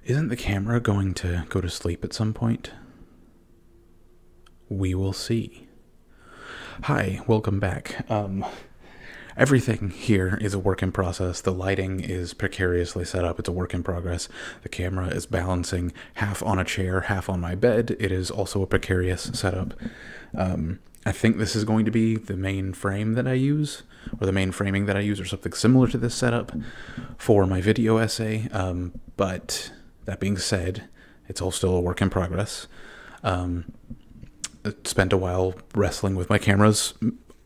Isn't the camera going to go to sleep at some point? We will see. Hi, welcome back. Everything here is a work in process. The lighting is precariously set up. It's a work in progress. The camera is balancing half on a chair, half on my bed. It is also a precarious setup. I think this is going to be the main frame that I use, or the main framing that I use, or something similar to this setup for my video essay. But that being said, it's all still a work in progress. I spent a while wrestling with my camera's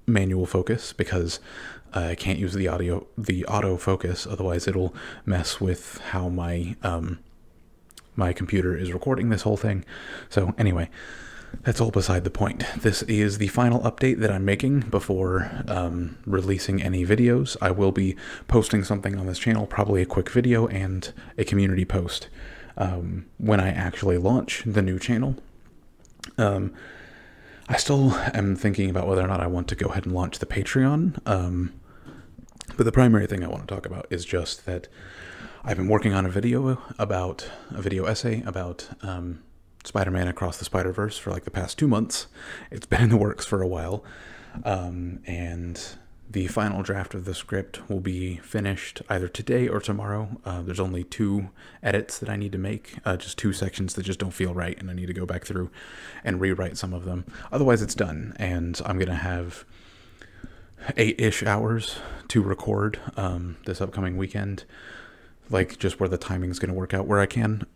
manual focus because I can't use the autofocus, otherwise it'll mess with how my my computer is recording this whole thing. So anyway, that's all beside the point. This is the final update that I'm making before releasing any videos. I will be posting something on this channel, probably a quick video and a community post when I actually launch the new channel. I still am thinking about whether or not I want to go ahead and launch the Patreon, but the primary thing I want to talk about is just that I've been working on a video essay about Spider-Man Across the Spider-Verse for like the past 2 months. It's been in the works for a while, and the final draft of the script will be finished either today or tomorrow. There's only 2 edits that I need to make, just 2 sections that just don't feel right, and I need to go back through and rewrite some of them. Otherwise, it's done, and I'm going to have 8-ish hours to record this upcoming weekend, like just where the timing's going to work out where I can.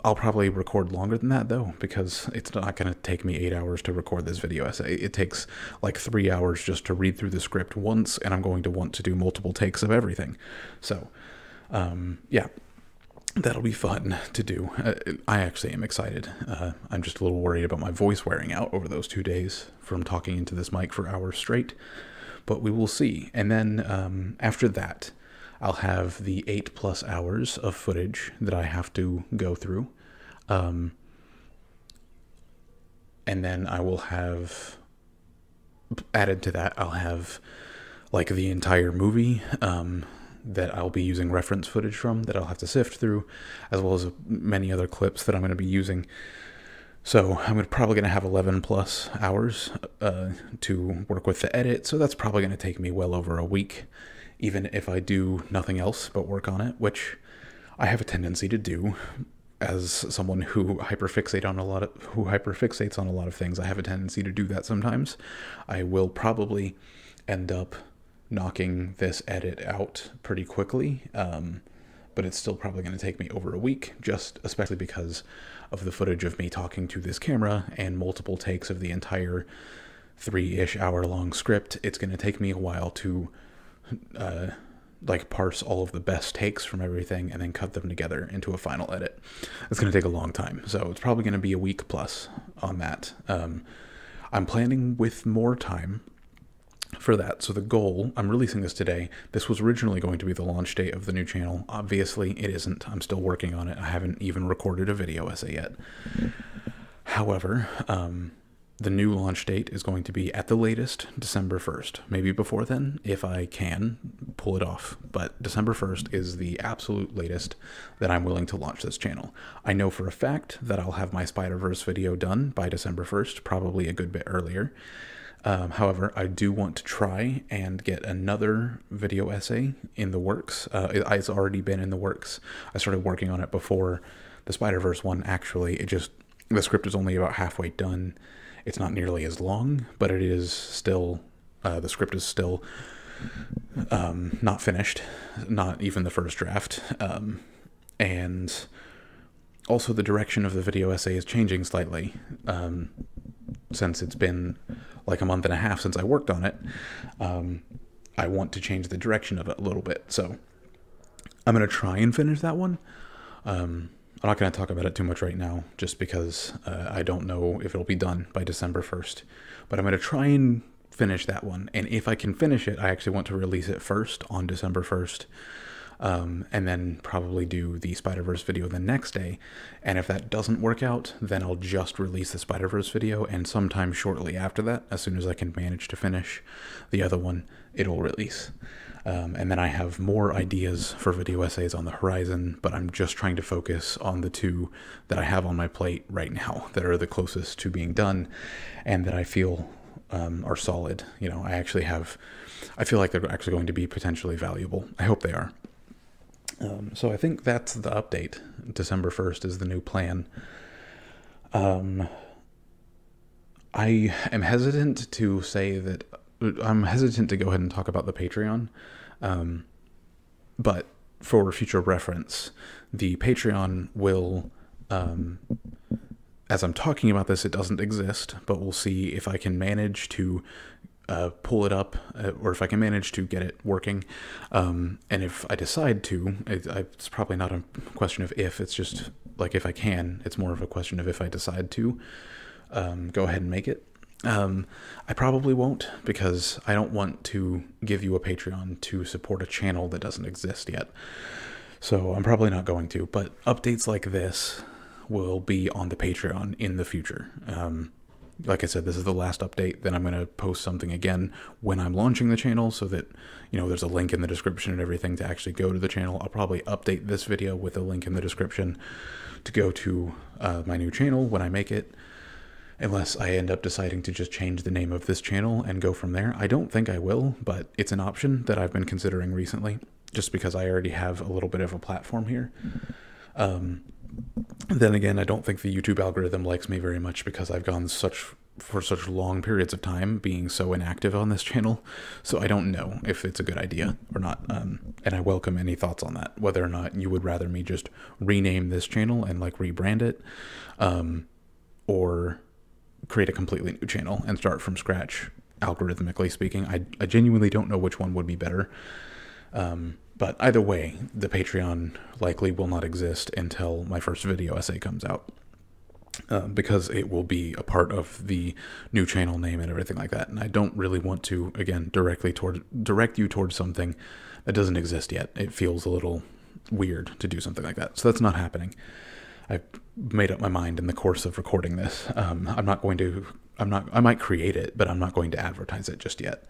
I'll probably record longer than that, though, because it's not going to take me 8 hours to record this video essay. It takes like 3 hours just to read through the script once, and I'm going to want to do multiple takes of everything. So, yeah, that'll be fun to do. I actually am excited. I'm just a little worried about my voice wearing out over those 2 days from talking into this mic for hours straight, but we will see. And then after that, I'll have the 8+ hours of footage that I have to go through. And then I will have, added to that, I'll have like the entire movie that I'll be using reference footage from that I'll have to sift through, as well as many other clips that I'm going to be using. So I'm probably going to have 11+ hours to work with the edit, so that's probably going to take me well over a week, even if I do nothing else but work on it, which I have a tendency to do as someone who hyperfixates on a lot of things. I have a tendency to do that sometimes. I will probably end up knocking this edit out pretty quickly, but it's still probably going to take me over a week, just especially because of the footage of me talking to this camera and multiple takes of the entire 3-ish hour long script. It's going to take me a while to like parse all of the best takes from everything and then cut them together into a final edit. It's going to take a long time, so it's probably going to be a week plus on that. I'm planning with more time for that. So the goal, I'm releasing this today. This was originally going to be the launch date of the new channel. Obviously it isn't. I'm still working on it. I haven't even recorded a video essay yet. However, the new launch date is going to be at the latest December 1st. Maybe before then, if I can pull it off. But December 1st is the absolute latest that I'm willing to launch this channel. I know for a fact that I'll have my Spider-Verse video done by December 1st, probably a good bit earlier. However, I do want to try and get another video essay in the works. It's already been in the works. I started working on it before the Spider-Verse one, actually. The script is only about halfway done. It's not nearly as long, but it is still, the script is still not finished, not even the first draft. And also the direction of the video essay is changing slightly, since it's been like a month and a half since I worked on it. I want to change the direction of it a little bit, so I'm going to try and finish that one. I'm not going to talk about it too much right now, just because I don't know if it'll be done by December 1st. But I'm going to try and finish that one. And if I can finish it, I actually want to release it first on December 1st. And then probably do the Spider-Verse video the next day. And if that doesn't work out, then I'll just release the Spider-Verse video, and sometime shortly after that, as soon as I can manage to finish the other one, it'll release. And then I have more ideas for video essays on the horizon, but I'm just trying to focus on the two that I have on my plate right now that are the closest to being done and that I feel are solid. You know, I feel like they're actually going to be potentially valuable. I hope they are. So I think that's the update. December 1st is the new plan. I am hesitant to say that I'm hesitant to go ahead and talk about the Patreon. But for future reference, the Patreon will, as I'm talking about this, it doesn't exist, but we'll see if I can manage to pull it up, or if I can manage to get it working. And if I decide to, it's probably not a question of if, it's just like if I can, it's more of a question of if I decide to go ahead and make it. I probably won't, because I don't want to give you a Patreon to support a channel that doesn't exist yet. So I'm probably not going to, but updates like this will be on the Patreon in the future. Like I said, this is the last update. Then I'm going to post something again when I'm launching the channel, so that, you know, there's a link in the description and everything to actually go to the channel. I'll probably update this video with a link in the description to go to my new channel when I make it, unless I end up deciding to just change the name of this channel and go from there. I don't think I will, but it's an option that I've been considering recently, just because I already have a little bit of a platform here. Then again, I don't think the YouTube algorithm likes me very much, because I've gone for such long periods of time being so inactive on this channel. So I don't know if it's a good idea or not. And I welcome any thoughts on that, whether or not you would rather me just rename this channel and like rebrand it, or create a completely new channel and start from scratch, algorithmically speaking. I genuinely don't know which one would be better. But either way, the Patreon likely will not exist until my first video essay comes out, because it will be a part of the new channel name and everything like that. And I don't really want to, again, direct you towards something that doesn't exist yet. It feels a little weird to do something like that. So that's not happening. I've made up my mind in the course of recording this. I might create it, but I'm not going to advertise it just yet.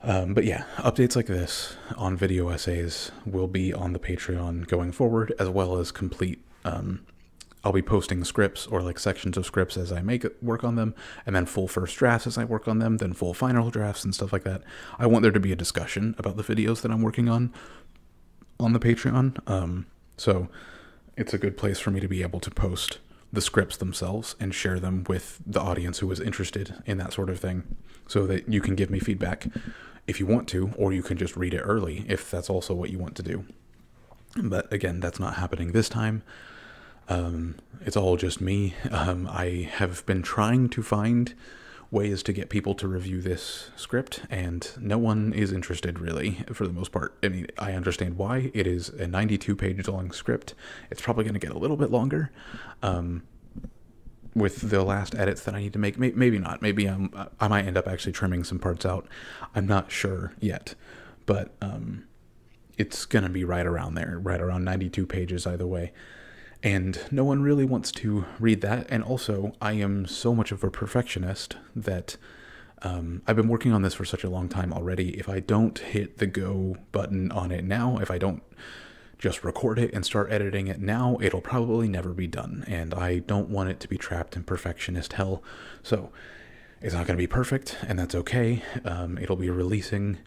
But yeah, updates like this on video essays will be on the Patreon going forward, as well as complete, I'll be posting scripts or like sections of scripts as I work on them, and then full first drafts as I work on them, then full final drafts and stuff like that. I want there to be a discussion about the videos that I'm working on the Patreon. So it's a good place for me to be able to post the scripts themselves and share them with the audience who is interested in that sort of thing, so that you can give me feedback if you want to, or you can just read it early if that's also what you want to do. But again, that's not happening this time. It's all just me. I have been trying to find ways to get people to review this script, and no one is interested really, for the most part. I mean, I understand why. It is a 92-page long script. It's probably going to get a little bit longer with the last edits that I need to make. Maybe not. Maybe I might end up actually trimming some parts out. I'm not sure yet, but it's going to be right around there, right around 92 pages either way. And no one really wants to read that. And also, I am so much of a perfectionist that I've been working on this for such a long time already. If I don't hit the go button on it now, if I don't just record it and start editing it now, it'll probably never be done. And I don't want it to be trapped in perfectionist hell. So it's not going to be perfect, and that's okay. It'll be releasing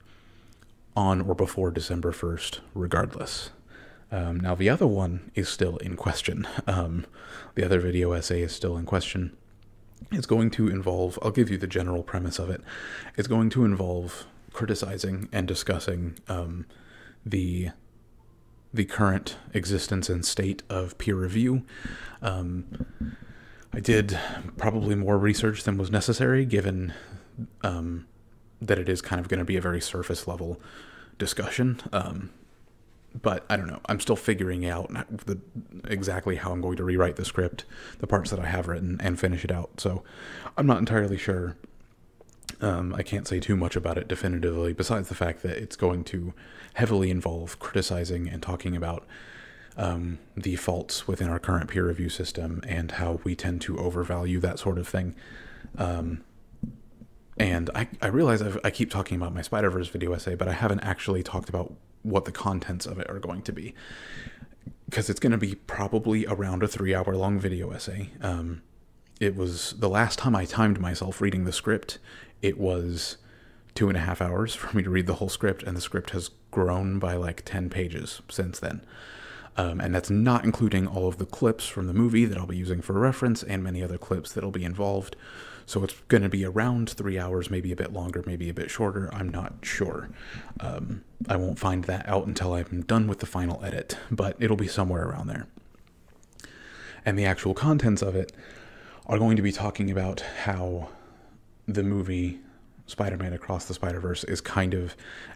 on or before December 1st, regardless. Now, the other one is still in question. The other video essay is still in question. It's going to involve, I'll give you the general premise of it. It's going to involve criticizing and discussing the current existence and state of peer review. I did probably more research than was necessary, given that it is kind of going to be a very surface level discussion. But I don't know. I'm still figuring out exactly how I'm going to rewrite the script, the parts that I have written, and finish it out. So I'm not entirely sure. I can't say too much about it definitively, besides the fact that it's going to heavily involve criticizing and talking about the faults within our current peer review system and how we tend to overvalue that sort of thing. And I realize I keep talking about my Spider-Verse video essay, but I haven't actually talked about what the contents of it are going to be. Because it's going to be probably around a 3-hour long video essay. It was the last time I timed myself reading the script, it was 2.5 hours for me to read the whole script, and the script has grown by like 10 pages since then. And that's not including all of the clips from the movie that I'll be using for reference and many other clips that'll be involved. So it's going to be around 3 hours, maybe a bit longer, maybe a bit shorter. I'm not sure. I won't find that out until I'm done with the final edit, but it'll be somewhere around there. And the actual contents of it are going to be talking about how the movie Spider-Man Across the Spider-Verse is kind of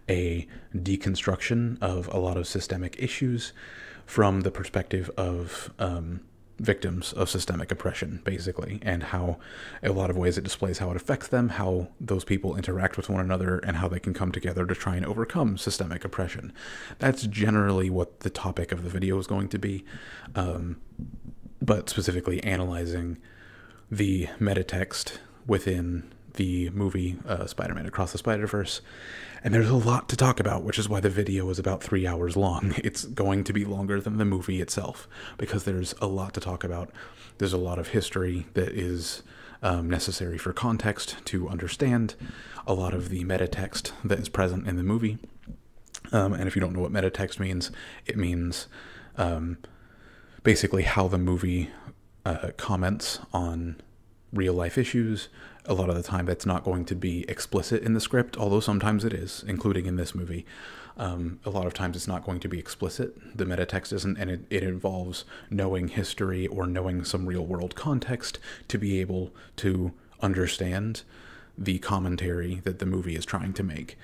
a deconstruction of a lot of systemic issues from the perspective of victims of systemic oppression, basically, and how, in a lot of ways, it displays how it affects them, how those people interact with one another, and how they can come together to try and overcome systemic oppression. That's generally what the topic of the video is going to be, but specifically analyzing the metatext within the movie Spider-Man Across the Spider-Verse. And there's a lot to talk about, which is why the video is about 3 hours long. It's going to be longer than the movie itself, because there's a lot to talk about. There's a lot of history that is necessary for context to understand a lot of the metatext that is present in the movie. And if you don't know what metatext means, it means basically how the movie comments on real-life issues. A lot of the time that's not going to be explicit in the script, although sometimes it is, including in this movie. A lot of times it's not going to be explicit, the metatext isn't, and it involves knowing history or knowing some real-world context to be able to understand the commentary that the movie is trying to make,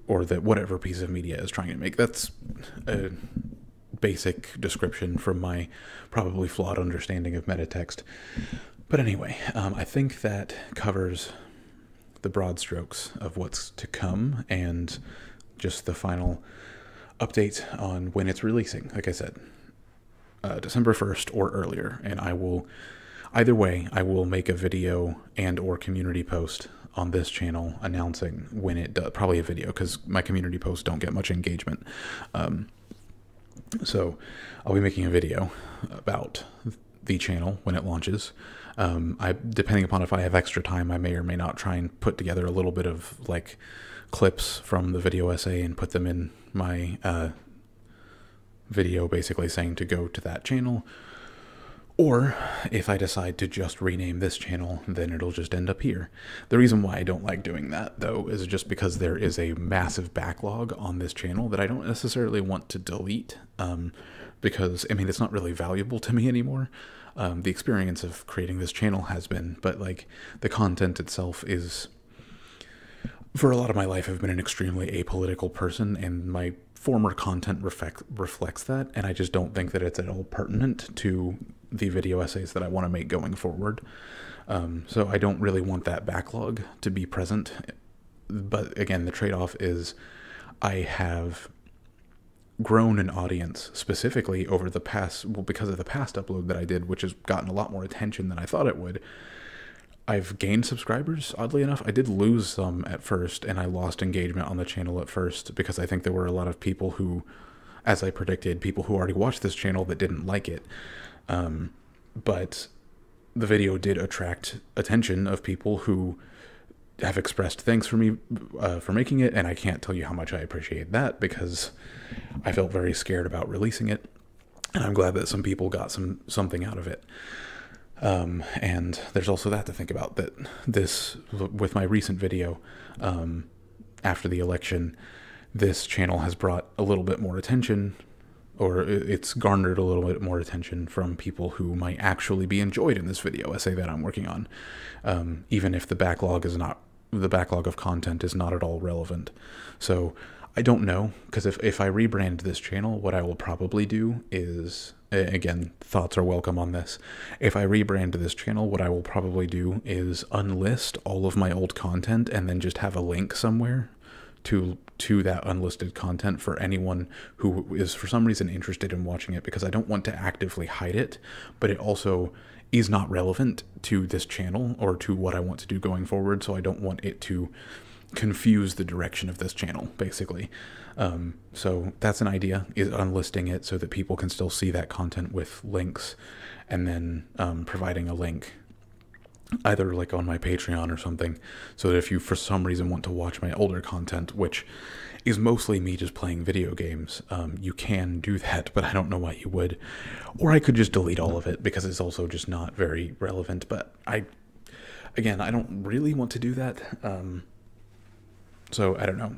or that whatever piece of media is trying to make. That's a basic description from my probably flawed understanding of metatext. But anyway, I think that covers the broad strokes of what's to come and just the final update on when it's releasing. Like I said, December 1st or earlier, and I will, either way, I will make a video and or community post on this channel announcing when it does. Probably a video, because my community posts don't get much engagement. So I'll be making a video about the channel when it launches. Depending upon if I have extra time, I may or may not try and put together a little bit of like clips from the video essay and put them in my video, basically saying to go to that channel. Or if I decide to just rename this channel, then it'll just end up here. The reason why I don't like doing that, though, is just because there is a massive backlog on this channel that I don't necessarily want to delete, because, I mean, it's not really valuable to me anymore. The experience of creating this channel has been, but, like, the content itself is... For a lot of my life, I've been an extremely apolitical person, and my former content reflects that, and I just don't think that it's at all pertinent to the video essays that I want to make going forward. So I don't really want that backlog to be present. But again, the trade-off is I have grown an audience specifically over the past, well, because of the past upload that I did, which has gotten a lot more attention than I thought it would. I've gained subscribers, oddly enough. I did lose some at first, and I lost engagement on the channel at first because I think there were a lot of people who, as I predicted, people who already watched this channel that didn't like it. But the video did attract attention of people who have expressed thanks for me for making it, and I can't tell you how much I appreciate that, because I felt very scared about releasing it, and I'm glad that some people got something out of it. And there's also that to think about, that this, with my recent video after the election, this channel has brought a little bit more attention, or it's garnered a little bit more attention from people who might actually be enjoyed in this video essay that I'm working on, even if the backlog of content is not at all relevant. So I don't know, because if I rebrand this channel, what I will probably do is, again, thoughts are welcome on this. If I rebrand this channel, what I will probably do is unlist all of my old content and then just have a link somewhere to that unlisted content for anyone who is for some reason interested in watching it, because I don't want to actively hide it, but it also is not relevant to this channel or to what I want to do going forward, so I don't want it to confuse the direction of this channel, basically. So that's an idea, is unlisting it so that people can still see that content with links, and then providing a link either like on my Patreon or something, so that if you for some reason want to watch my older content, which is mostly me just playing video games, you can do that, but I don't know why you would. Or I could just delete all of it, because it's also just not very relevant, but again, I don't really want to do that. So I don't know.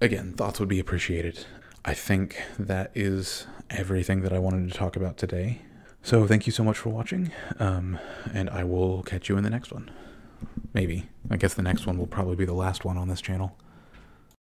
Again, thoughts would be appreciated. I think that is everything that I wanted to talk about today. So thank you so much for watching, and I will catch you in the next one. Maybe. I guess the next one will probably be the last one on this channel.